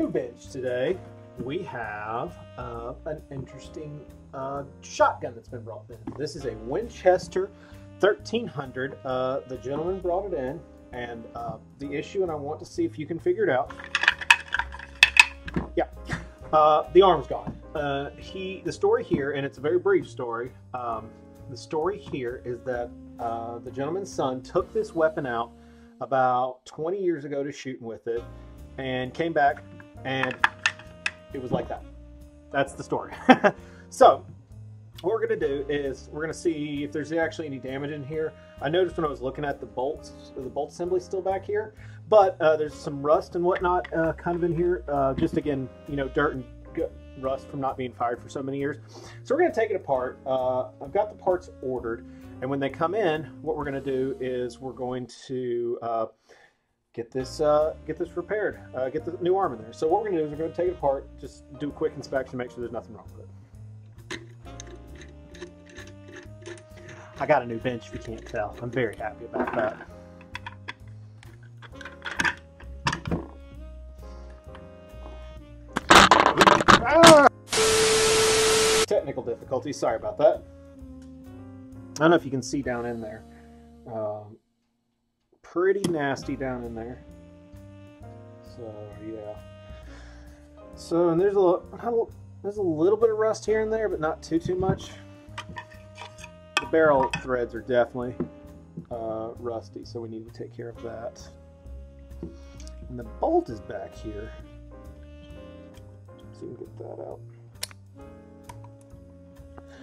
bench today, we have an interesting shotgun that's been brought in. This is a Winchester 1300. The gentleman brought it in, and the issue, and I want to see if you can figure it out. Yeah, the arm's gone. The story here, and it's a very brief story. The story here is that the gentleman's son took this weapon out about 20 years ago to shooting with it, and came back, and it was like that. That's the story. So what we're going to do is we're going to see if there's actually any damage in here. I noticed when I was looking at the bolts, the bolt assembly still back here, but there's some rust and whatnot kind of in here. Just again, you know, dirt and rust from not being fired for so many years. So we're going to take it apart. I've got the parts ordered, and when they come in, what we're going to do is we're going to get this repaired, get the new arm in there. So what we're going to do is we're going to take it apart, just do a quick inspection, make sure there's nothing wrong with it. I got a new bench, if you can't tell. I'm very happy about that. Ah! Technical difficulties, sorry about that. I don't know if you can see down in there. Pretty nasty down in there. So yeah. So, and there's a little bit of rust here and there, but not too much. The barrel threads are definitely rusty, so we need to take care of that. And the bolt is back here. So we can get that out.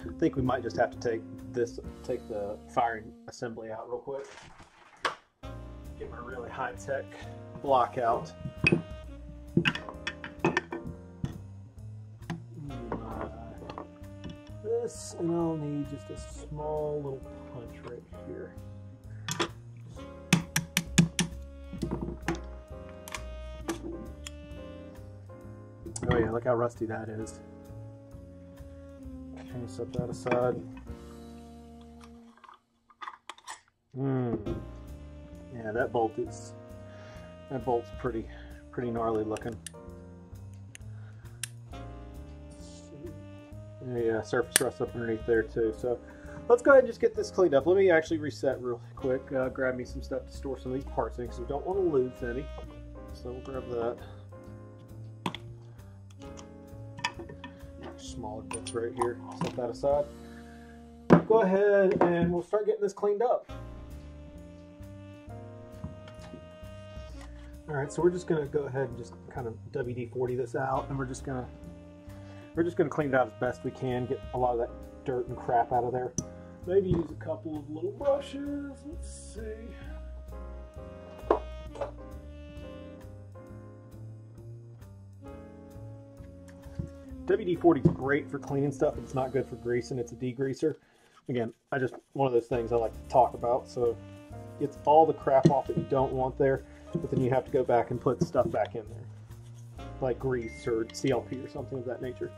I think we might just have to take the firing assembly out real quick. Get my really high-tech block out. This, and I'll need just a small little punch right here. Oh yeah, look how rusty that is. Okay, set that aside. Yeah, that bolt's pretty gnarly looking. Yeah, surface rust up underneath there too. So let's go ahead and just get this cleaned up. Let me actually reset real quick. Grab me some stuff to store some of these parts in because we don't want to lose any. So we'll grab that. Smaller bits right here. Set that aside. Go ahead and we'll start getting this cleaned up. Alright, so we're just going to go ahead and just kind of WD-40 this out, and we're just going to clean it out as best we can, get a lot of that dirt and crap out of there. Maybe use a couple of little brushes. Let's see. WD-40 is great for cleaning stuff, but it's not good for greasing. It's a degreaser. Again, one of those things I like to talk about. So it's all the crap off that you don't want there, but then you have to go back and put stuff back in there, like grease or CLP or something of that nature.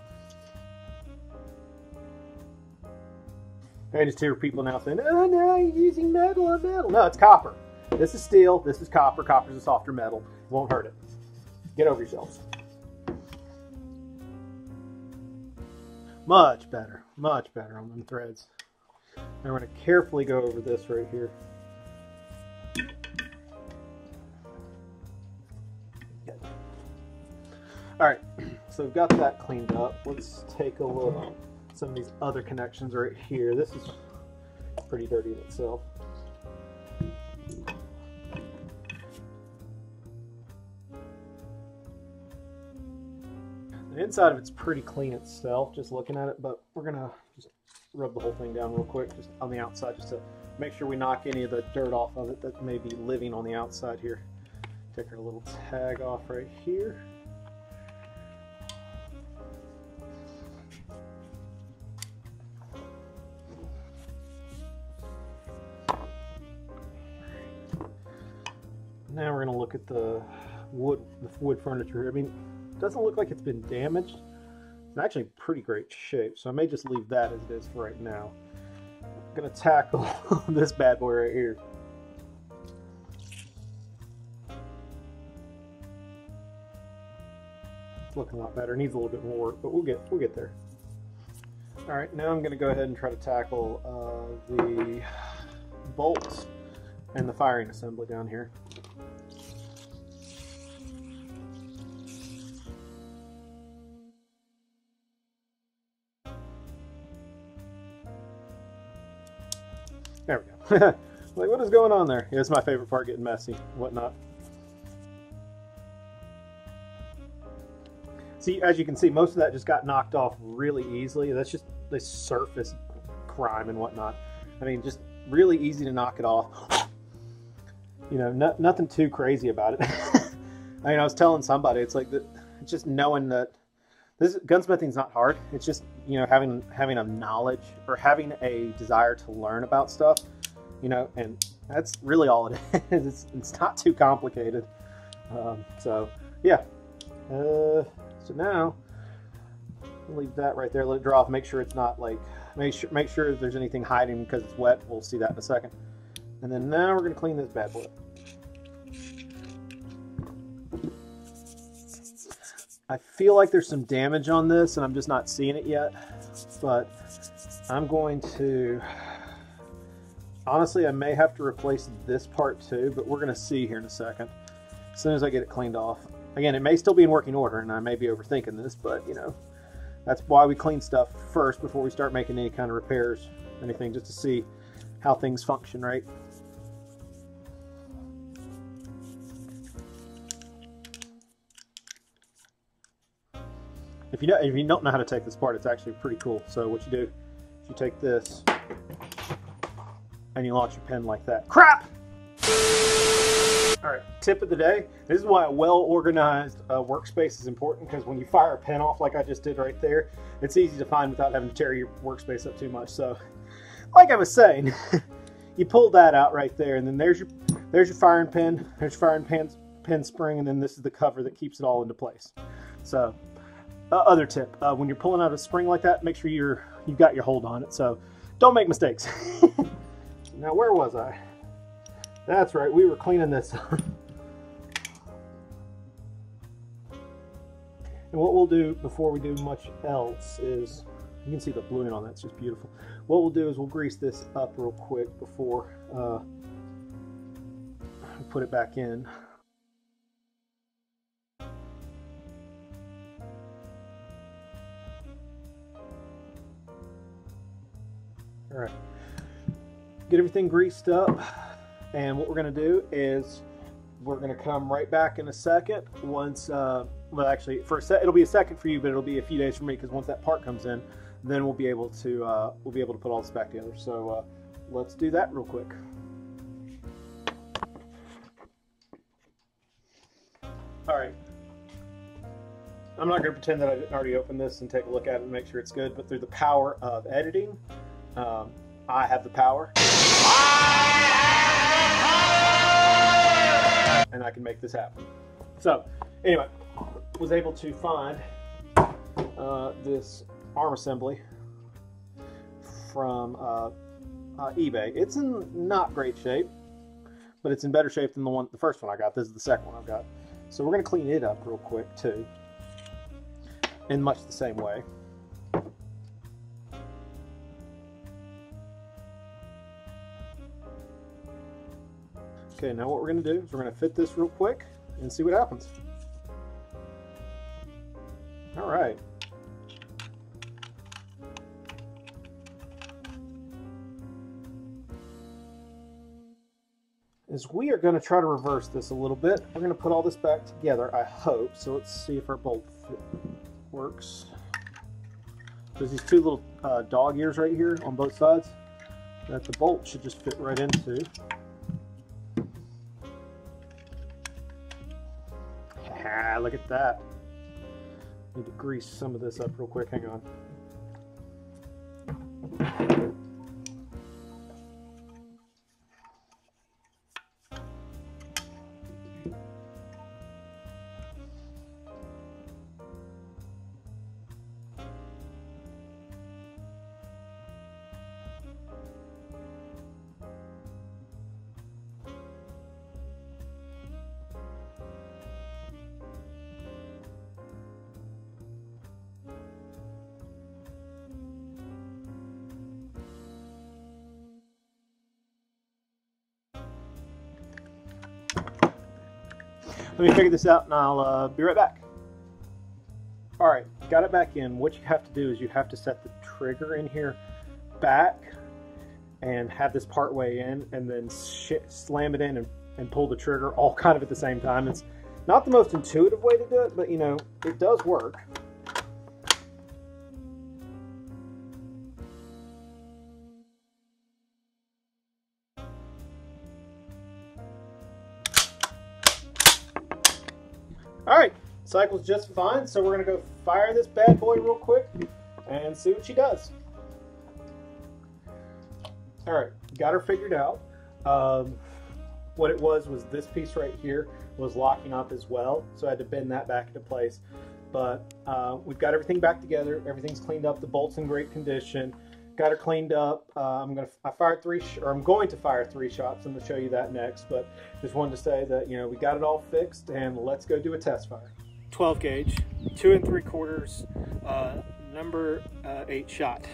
I just hear people now saying, "Oh no, you're using metal on metal." No, it's copper. This is steel. This is copper. Copper's a softer metal. It won't hurt it. Get over yourselves. Much better on them threads. And we're going to carefully go over this right here. Alright, so we've got that cleaned up. Let's take a look at some of these other connections right here. This is pretty dirty in itself. The inside of it's pretty clean itself, just looking at it, but we're gonna just rub the whole thing down real quick, just on the outside, just to make sure we knock any of the dirt off of it that may be living on the outside here. Take our little tag off right here. Now we're going to look at the wood furniture. I mean, it doesn't look like it's been damaged. It's actually in pretty great shape, so I may just leave that as it is for right now. I'm going to tackle this bad boy right here. It's looking a lot better. It needs a little bit more work, but we'll get there. All right, now I'm going to go ahead and try to tackle the bolts and the firing assembly down here. There we go. Like, what is going on there? Yeah, it's my favorite part, getting messy, whatnot. See, as you can see, most of that just got knocked off really easily. That's just the surface grime and whatnot. I mean, just really easy to knock it off. You know, nothing too crazy about it. I mean, I was telling somebody, it's like it's just knowing that gunsmithing's not hard. It's just, you know, having a knowledge or having a desire to learn about stuff, you know, and that's really all it is. It's not too complicated. So yeah. So now leave that right there, let it draw off, make sure it's not like, make sure if there's anything hiding because it's wet. We'll see that in a second. And then now we're going to clean this bad boy up. I feel like there's some damage on this and I'm just not seeing it yet, but I'm going to, honestly, I may have to replace this part too, but we're going to see here in a second as soon as I get it cleaned off. Again, it may still be in working order and I may be overthinking this, but you know, that's why we clean stuff first before we start making any kind of repairs or anything, just to see how things function, right? If you don't know how to take this apart, it's actually pretty cool. So what you do is you take this and you launch your pen like that. Crap! All right, tip of the day. This is why a well-organized workspace is important, because when you fire a pen off like I just did right there, it's easy to find without having to tear your workspace up too much. So, like I was saying, you pull that out right there, and then there's your firing pin, there's your firing pin spring, and then this is the cover that keeps it all into place. So, other tip, when you're pulling out a spring like that, make sure you've got your hold on it. So, don't make mistakes. Now, where was I? That's right, we were cleaning this up. And what we'll do before we do much else is, you can see the bluing on that, it's just beautiful. What we'll do is we'll grease this up real quick before we put it back in. All right, get everything greased up. And what we're going to do is we're going to come right back in a second. Once, well, actually, it'll be a second for you, but it'll be a few days for me, because once that part comes in, then we'll be able to put all this back together. So let's do that real quick. All right. I'm not going to pretend that I didn't already open this and take a look at it and make sure it's good, but through the power of editing, I have the power. And I can make this happen. So, anyway, was able to find this arm assembly from eBay. It's in not great shape, but it's in better shape than the first one I got. This is the second one I've got. So we're going to clean it up real quick too, in much the same way. Okay, now what we're going to do is we're going to fit this real quick and see what happens. All right. As we are going to try to reverse this a little bit, we're going to put all this back together, I hope. So let's see if our bolt fit works. There's these two little dog ears right here on both sides that the bolt should just fit right into. Look at that. Need to grease some of this up real quick. Hang on. let me figure this out and I'll be right back. All right, got it back in. What you have to do is you have to set the trigger in here back and have this part way in, and then slam it in and pull the trigger all kind of at the same time. It's not the most intuitive way to do it, but you know, it does work. All right, cycle's just fine, so we're gonna go fire this bad boy real quick and see what she does. All right, got her figured out. What it was this piece right here was locking up as well, so I had to bend that back into place. But we've got everything back together. Everything's cleaned up. The bolt's in great condition. Got her cleaned up. I'm going to fire 3 shots. I'm going to show you that next. But just wanted to say that, you know, we got it all fixed, and let's go do a test fire. 12 gauge, 2 3/4, number 8 shot.